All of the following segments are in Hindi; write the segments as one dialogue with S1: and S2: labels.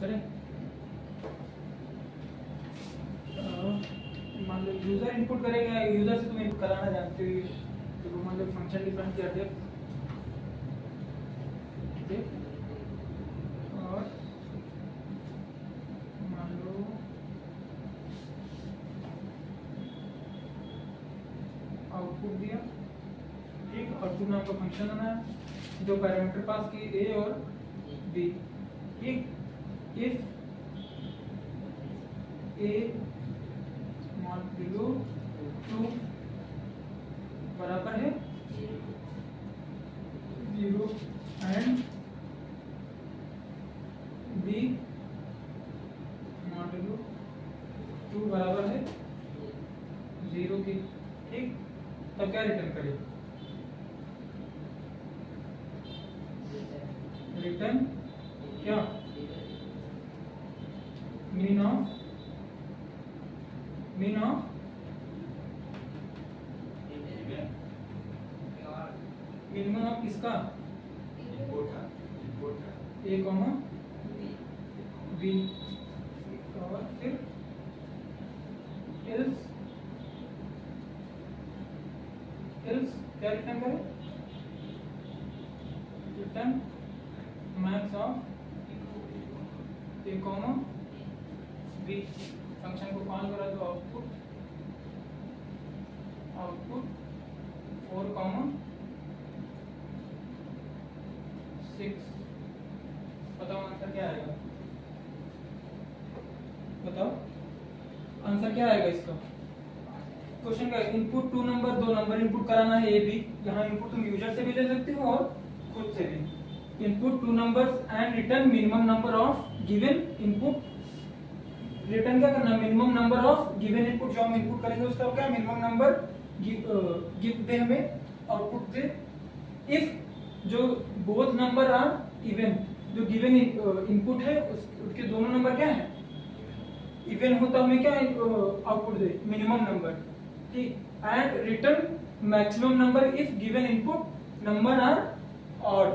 S1: करें। मान लो यूजर इनपुट करेगा, यूजर से तुम इनपुट कराना जानते हो, तो मान लो फंक्शन डिफाइन किया डेफ, और मान लो आउटपुट दिया, ठीक, और तुमने आपका फंक्शन बनाया, जो पैरामीटर पास किए ए और बी, ठीक। इफ ए नॉट बिलो 2 बराबर है 0 एंड बी नॉट बिलो 2 बराबर है 0 की, ठीक, तब क्या रिटर्न करें? रिटर्न क्या? मीन ऑफ मिनिमम ऑफ किसका? ए कॉमा बी, और फिर एल्स क्या रिटर्न करें? Return max of A comma B. Function को कॉल करा तो आउटपुट 4 कॉमा 6। बताओ आंसर क्या आएगा? बताओ आंसर क्या आएगा इसका? क्वेश्चन का इनपुट 2 नंबर, 2 नंबर इनपुट कराना है ए बी। यहाँ इनपुट तुम यूजर से भी ले सकते हो और खुद से भी। Input 2 numbers and return minimum number of given input. Return क्या करना? Minimum number of given input, जो हम इनपुट करेंगे उसका क्या मिनिमम नंबर गिव दे हमें, आउटपुट दे। इफ जो बोथ नंबर आर इवन, जो गिवन इनपुट है उसके दोनों नंबर क्या है? इवन हो, तो हमें क्या आउटपुट दे? मिनिमम नंबर, ठीक। And return maximum number if given input number are odd.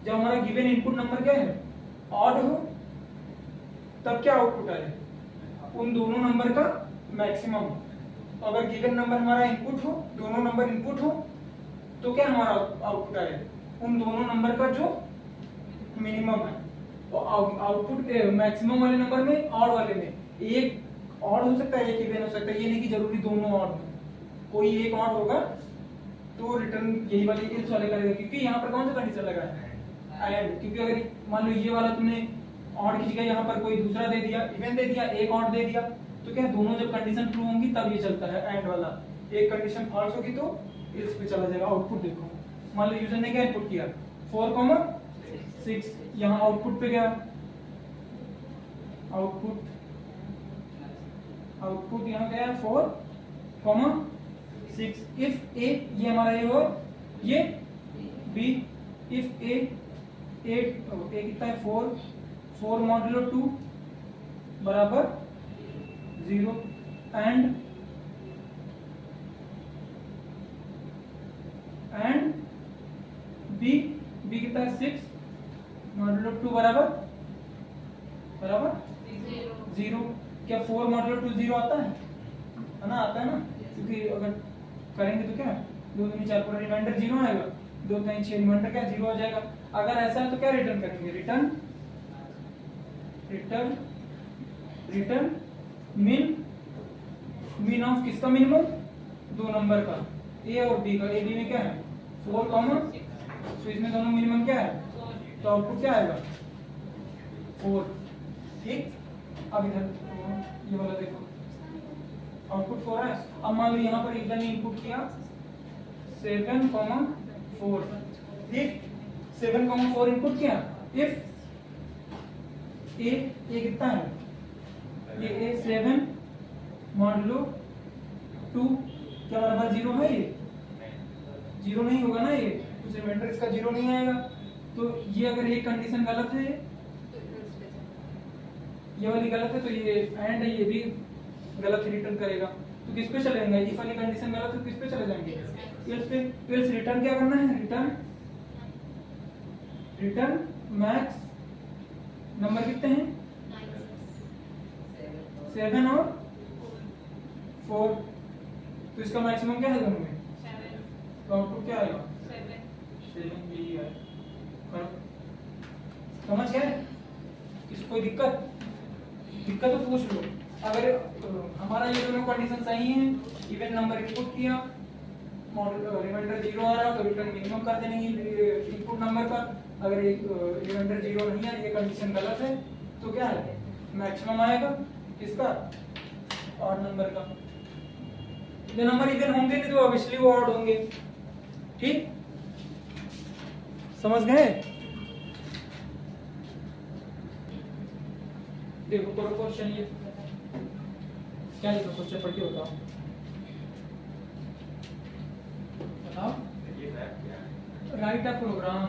S1: जब हमारा गिवन इनपुट नंबर क्या है? ऑड हो, तब क्या आउटपुट आए? उन दोनों नंबर का मैक्सिमम। तो अगर गिवन नंबर हमारा इनपुट हो, दोनों नंबर इनपुट हो, तो क्या हमारा आउटपुट आए? उन दोनों नंबर का जो मिनिमम है। तो आउटपुट मैक्सिमम वाले नंबर में, ऑड वाले में, एक ऑड हो सकता है, एक इवन हो सकता है। ये नहीं कि जरूरी दोनों ऑड हो, कोई एक ऑड होगा तो रिटर्न यही वाले इल्स वाले करेगा, क्योंकि यहाँ पर कौन सा कंडीशन लगा है? एंड। क्योंकि अगर मान लो ये वाला तुमने ऑड की जगह यहाँ पर कोई दूसरा दे दिया, इवन दे दिया, एक ऑड दे दिया, तो क्या दोनों जब कंडीशन ट्रू होंगी तब ये चलता है एंड वाला। एक कंडीशन फॉल्स होगी तो इल्स पे चला जाएगा। आउटपुट देखो, मान लो यूजर ने क्या इनपुट किया? 4,6। यहाँ आउटपुट पे गया, आउटपुट यहाँ गया 4,6। इफ ए, ये हमारा ए और ये बी। इफ ए कितना है? 4 मॉडुलो 2 बराबर 0 एंड बी कितना है? 6 मॉडुलो 2 बराबर 0। क्या 4 मॉडुलो 2 0 आता है ना? आता है ना, क्योंकि अगर करेंगे तो क्या 2 दूनी 4 पूरा रिमाइंडर 0 आएगा, 2 3 6 रिमाइंडर क्या 0 आ जाएगा। अगर ऐसा है तो क्या रिटर्न करेंगे? रिटर्न मीन ऑफ किसका मिनिमम? 2 नंबर का, ए और बी का। ए बी में क्या है? 4 कॉमन, तो इसमें दोनों मिनिमम क्या है? तो आउटपुट क्या आएगा? 4, ठीक। अब इधर ये वाला देखो, आउटपुट 4 है। अब मान लो यहाँ पर यूजर ने इनपुट किया 7,4, ठीक। 7,4 इनपुट किया। इफ ए कितना है? ये ए 7 मॉडुलो 2 क्या बराबर 0 है? ये 0 नहीं होगा ना, ये कुछ रिमाइंडर इसका 0 नहीं आएगा। तो ये अगर एक कंडीशन गलत है, ये वाली गलत है, तो ये एंड है, ये भी गलत रिटर्न करेगा। तो किस पे चलेंगे? इफ वाली कंडीशन गलत है तो किस पे चले जाएंगे? एल्स पे। एल्स रिटर्न क्या करना है? रिटर्न मैक्स नंबर कितने हैं? 7 और 4, तो इसका मैक्सिमम क्या है दोनों में?
S2: 7
S1: तो आउटपुट क्या आएगा?
S2: 7
S1: यही है। समझ गए? इसको कोई दिक्कत तो पूछ लो। अगर हमारा ये दोनों कंडीशन सही है, इवन नंबर इनपुट किया, रिमाइंडर 0 आ रहा तो रिटर्न मिनिमम कर देंगे इनपुट नंबर पर। अगर रिमाइंडर 0 नहीं है, ये कंडीशन गलत है, तो क्या है? मैक्सिमम आएगा किसका? ऑड नंबर का। जो नंबर इवन होंगे नहीं तो ऑब्वियसली वो ऑड होंगे। ठीक, समझ गए? देखो करो क्वेश्चन, ये क्या लिखा? क्वेश्चन पढ़ के बताओ। राइट अ प्रोग्राम,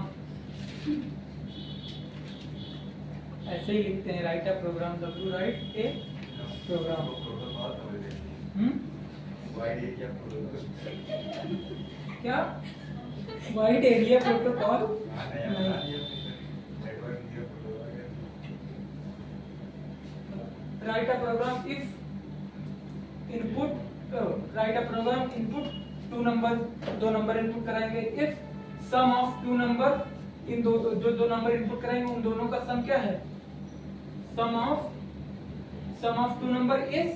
S1: ऐसे ही लिखते हैं, write a program, W write a program. क्या wide area protocol? Write a program if input, write a program input दो नंबर इनपुट कराएंगे। If sum of two number, इन दो नंबर इनपुट कराएंगे उन दोनों का सम क्या है? Sum of two number is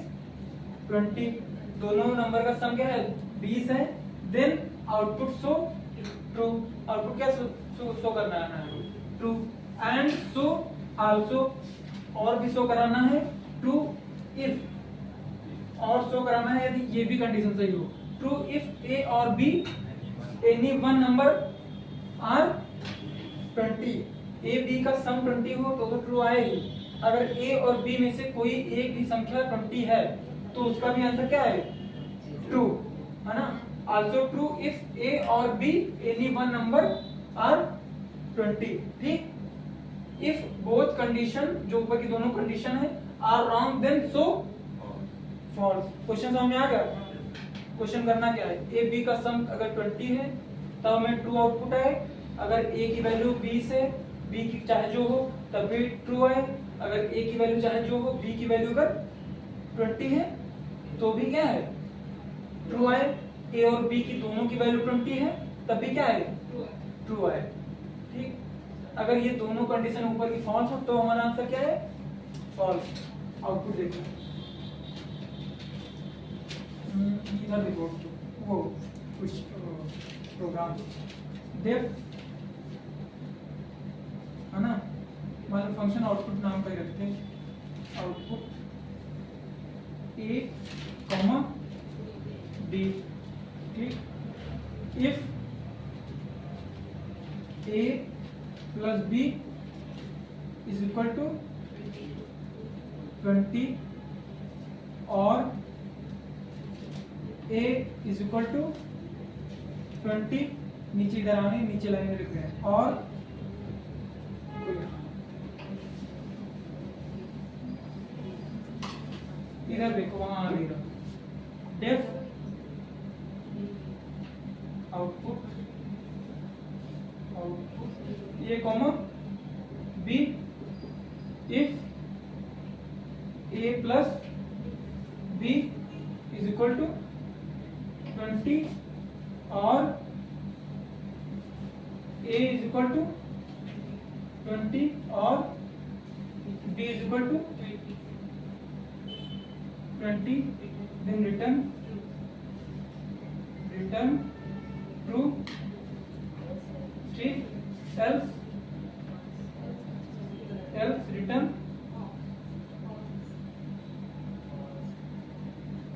S1: 20, दोनों नंबर का सम क्या है? 20 है। Then output show true, output क्या शो करना है? ट्रू। एंड शो आल्सो, और भी शो कराना है ट्रू इफ, और शो कराना है यदि ये भी कंडीशन सही हो। ट्रू इफ ए और B any one number are 20, A B का सम 20 हो तो ट्रू आएगी। अगर ए और बी में से कोई एक भी संख्या 20 है तो उसका भी आंसर क्या है? ट्रू, है ना? आल्सो ट्रू इफ ए और B any one number are 20। ठीक, इफ बोथ कंडीशन, जो ऊपर की दोनों कंडीशन है, are wrong then so false. Question समझ में आ गया? क्वेश्चन करना क्या है? ए बी का सम अगर 20 है तब हमें ट्रू आउटपुट आए। अगर ए की वैल्यू 20 है, बी की चाहे जो हो तब भी ट्रू आए। अगर ए की वैल्यू चाहे जो हो, बी की वैल्यू अगर 20 है तो भी क्या है? ट्रू आए। ए और बी की दोनों की वैल्यू 20 है तब भी क्या है? ट्रू आए। ठीक, अगर ये दोनों कंडीशन ऊपर की फॉल्स हो तो हमारा आंसर क्या है? फॉल्स। आउटपुट देखिए, इधर देखो, वो कुछ प्रोग्राम डेफ, है ना? मतलब फंक्शन आउटपुट नाम का ही रखते हैं। Output A comma B. ठीक, if A plus B is equal to 20 और ए इज इक्वल टू 20, नीचे इधर आने, नीचे लाइन में लिख रहे हैं, और इधर देखो वहां आ गया def output A comma B if A plus B is equal to 20 और a इज इक्वल टू 20 और b is equal to 20, then return true, ठीक, else return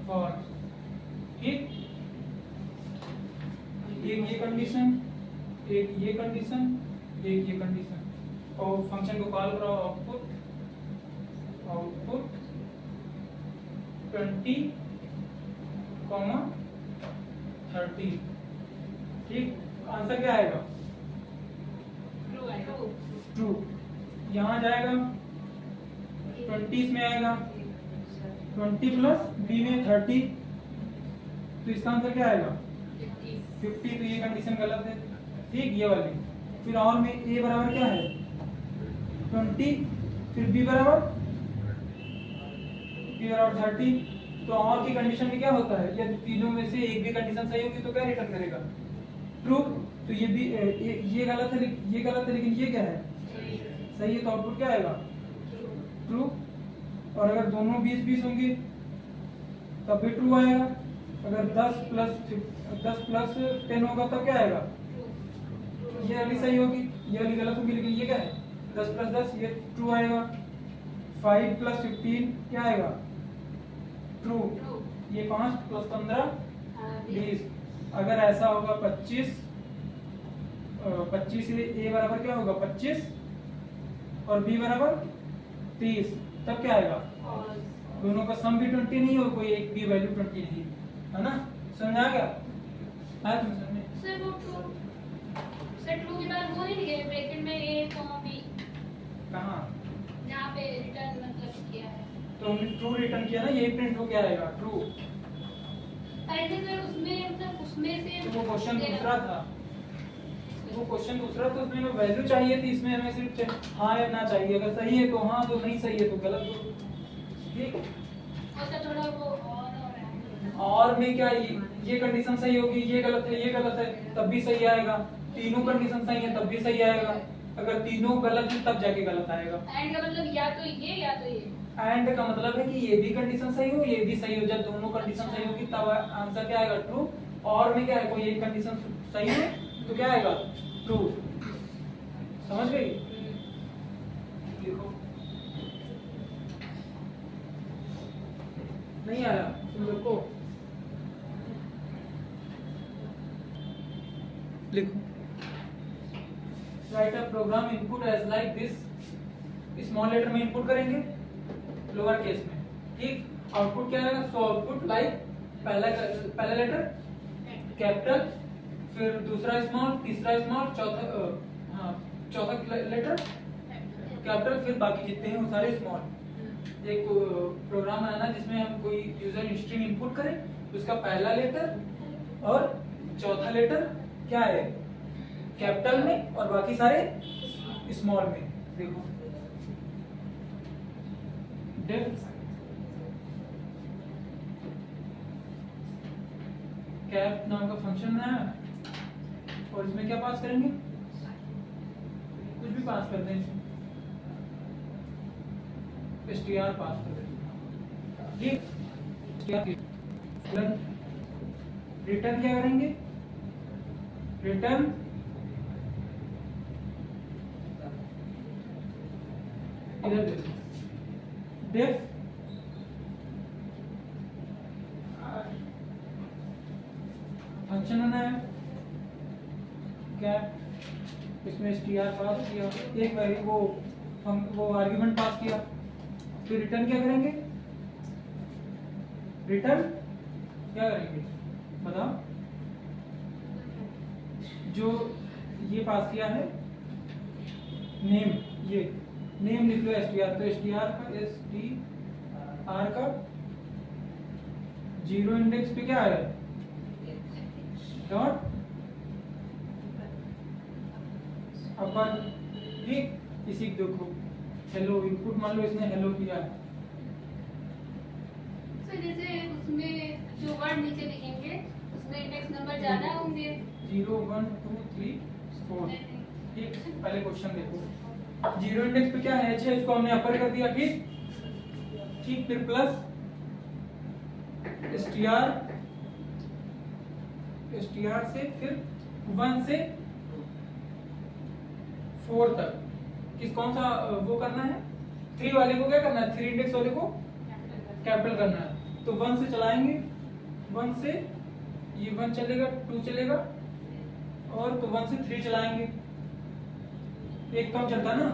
S1: false। ठीक, ये कंडीशन, एक ये कंडीशन, एक ये कंडीशन, और फंक्शन को कॉल करो आउटपुट 20, 30। ठीक, आंसर क्या आएगा? ट्रू। यहाँ जाएगा 20 में आएगा 20 प्लस बी में 30, तो इसका आंसर क्या आएगा? 50। तो ये कंडीशन गलत है। ठीक, ये वाली। फिर और में ए बराबर क्या है? 20, फिर बी बराबर here और 30, तो और की कंडीशन में क्या होता है, यदि तीनों में से एक भी कंडीशन सही होगी तो क्या रिटर्न करेगा, ट्रू। तो ये भी ये गलत है, ये गलत है, लेकिन ये क्या है, सही है, तो आउटपुट क्या आएगा, ट्रू। और अगर दोनों 20-20 होंगे तब भी ट्रू आएगा। अगर 10 प्लस 10 होगा तब क्या आएगा, ये वाली सही होगी, ये वाली गलत होगी, लेकिन ये क्या है 10 प्लस 10, ये ट्रू आएगा। 5 प्लस 15 क्या आएगा, ट्रू। ये 5 प्लस 15 20। अगर ऐसा होगा 25 ए बराबर क्या होगा 25 और बी बराबर 30, तब क्या आएगा, दोनों का सम भी 20 नहीं और कोई एक भी वैल्यू 20 नहीं, है ना। समझ आ गया, आया तुम समझ में।
S2: सर वो ट्रू के बाद वो नहीं लिखे ब्रैकेट में ए कॉमा बी,
S1: कहां,
S2: जहां पे रिटर्न मतलब किया है,
S1: तो हमने ट्रू रिटर्न किया ना, यही प्रिंट हो क्या आएगा, ट्रू।
S2: पहले सर उसमें मतलब उसमें से
S1: तो वो क्वेश्चन दूसरा था, वो क्वेश्चन दूसरा, तो उसमें हमें वैल्यू चाहिए थी, इसमें हमें सिर्फ हाँ या ना चाहिए, अगर सही है तो हाँ, तो नहीं सही है तो गलत हो, ठीक।
S2: उसका थोड़ा वो है।
S1: और में क्या, ये कंडीशन सही होगी, ये गलत है, ये गलत है, तब भी सही आएगा। तीनों कंडीशन सही है तब भी सही आएगा, अगर तीनों गलत है तब जाके गलत आएगा।
S2: एंड का मतलब या तो ये या तो ये,
S1: एंड का मतलब है कि ये भी कंडीशन सही हो, ये भी सही हो, जब दोनों कंडीशन सही होगी तब आंसर क्या आएगा, ट्रू। और में क्या है, कोई एक कंडीशन सही है तो क्या आएगा, ट्रू। समझ गई, लिखो, नहीं आया तुम लोग को, लिखो। Write a program input as like this, small letter में इनपुट करेंगे, लोअर केस में, ठीक। आउटपुट क्या आएगा, सो आउटपुट लाइक पहला लेटर कैपिटल, फिर दूसरा स्मॉल, तीसरा स्मॉल, चौथा लेटर कैपिटल, फिर बाकी जितने हैं वो सारे स्मॉल। एक प्रोग्राम बनाना जिसमें हम कोई यूजर स्ट्रिंग इनपुट करें, उसका पहला लेटर और चौथा लेटर क्या है, कैपिटल में, और बाकी सारे स्मॉल में। देखो डिफ कैप नाम का फंक्शन है, और इसमें क्या पास करेंगे, कुछ भी पास कर दें, str पास कर दें, ठीक। रिटर्न क्या करेंगे, रिटर्न इधर देखो, डिफ फंक्शन बनाया क्या, इसमें str पास किया, एक वैल्यू वो आर्गुमेंट पास किया, फिर रिटर्न क्या करेंगे, रिटर्न क्या करेंगे बताओ, जो ये पास किया है नेम, ये नेम लिख लो str, तो str का जीरो इंडेक्स पे क्या है, डॉट अपन, ठीक। इसी को देखो हेलो इनपुट, मान लो इसने हेलो किया है,
S2: सर जैसे उसमें जो वर्ड नीचे लिखेंगे उसमें इंडेक्स नंबर ज्यादा होंगे,
S1: 0 1 2 3 4, ठीक। पहले क्वेश्चन देखो, जीरो इंडेक्स पे क्या है, h है, इसको हमने अपर कर दिया, ठीक ठीक। फिर प्लस str से फिर 1 से 4 तक, किस कौन सा वो करना है, 3 वाले को क्या करना है, 3 इंडेक्स वाले को कैपिटल करना है, तो 1 से चलाएंगे, 1 से ये 1 चलेगा, 2 चलेगा, और तो 1 से 3 चलाएंगे, एक कम चलता ना,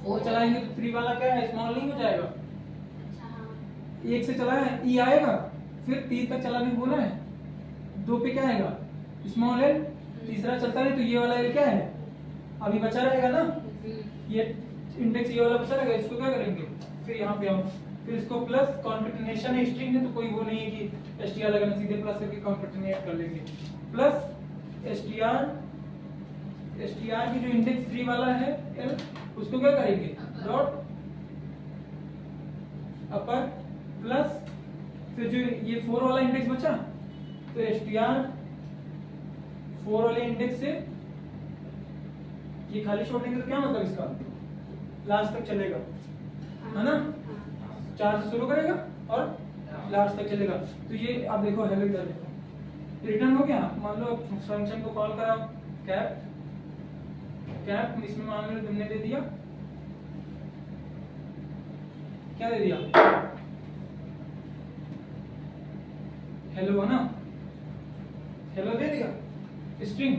S1: 4 चलाएंगे तो 3 वाला क्या है, स्मॉल नहीं हो जाएगा, एक से चलाया है ई आएगा, फिर 3 तक चलाने को बोला है, 2 पे क्या आएगा, स्मॉल एल, तीसरा चलता है तो ये वाला एल क्या है, अभी बचा रहेगा ना, ये इंडेक्स ये वाला बचा रहेगा, इसको क्या करेंगे, फिर यहाँ पे आओ, फिर इसको प्लस कॉन्केटेनेशन स्ट्रिंग है तो कोई वो नहीं है कि str लगाना, सीधे प्लस करके कॉन्केटेनेट कर लेंगे, प्लस str की जो इंडेक्स 3 वाला है एल, उसको क्या करेंगे, डॉट अपर प्लस फिर जो ये 4 वाला इंडेक्स बचा तो str 4 वाले इंडेक्स से ये खाली छोड़ेंगे तो क्या मतलब इसका लास्ट तक चलेगा, है ना? 4 से शुरू करेगा और लास्ट तक चलेगा। तो ये आप देखो हेलो इधर देखो रिटर्न हो गया। मान लो फंक्शन को कॉल करा कैप कैप, इसमें मान लो तुमने दे दिया क्या दे दिया हेलो, है ना? हेलो दे दिया स्ट्रिंग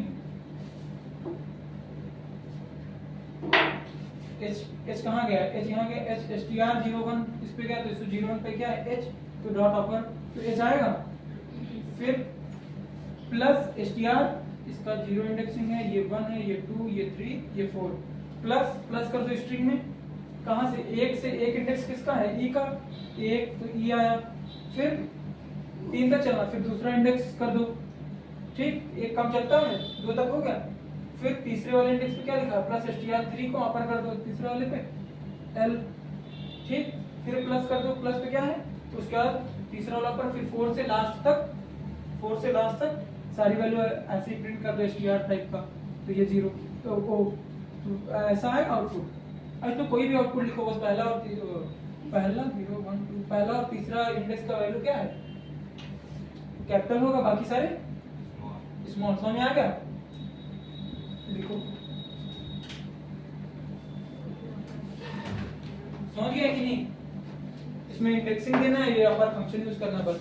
S1: एच कहाँ गया, एच यहाँ गया, एच str01 इस पे गया तो इस 01 पे क्या है एच, तो डॉट अपर तो एच आएगा। फिर प्लस str इसका 0 इंडेक्सिंग है, ये 1 है, ये 2, ये 3, ये 4 प्लस प्लस कर दो स्ट्रिंग में कहाँ से, एक से एक इंडेक्स किसका है ई का, एक तो ई आया, फिर 3 तक चलना, फिर दूसरा इंडेक्स कर दो, ठीक, एक कम चलता है 2 तक हो गया। फिर तीसरे वाले इंडेक्स पे क्या लिखा प्लस str3 को अपर कर दो तीसरे वाले पे l, ठीक, फिर प्लस कर दो, प्लस पे क्या है तो उसके बाद तीसरा वाला पर, फिर 4 से लास्ट तक सारी वैल्यू ऐसे ही प्रिंट कर दो str टाइप का, तो ये 0 तो ऐसा है आउटपुट। अच्छा तो कोई भी आउटपुट लिखो, बस पहला 0 1 2 पहला और तीसरा इंडेक्स का वैल्यू क्या है कैपिटल होगा, बाकी सारे स्मॉल। समझ में आ गया? लिखो, समझ गया कि नहीं? इसमें इंडेक्सिंग देना है, ये अपर फंक्शन यूज करना बस।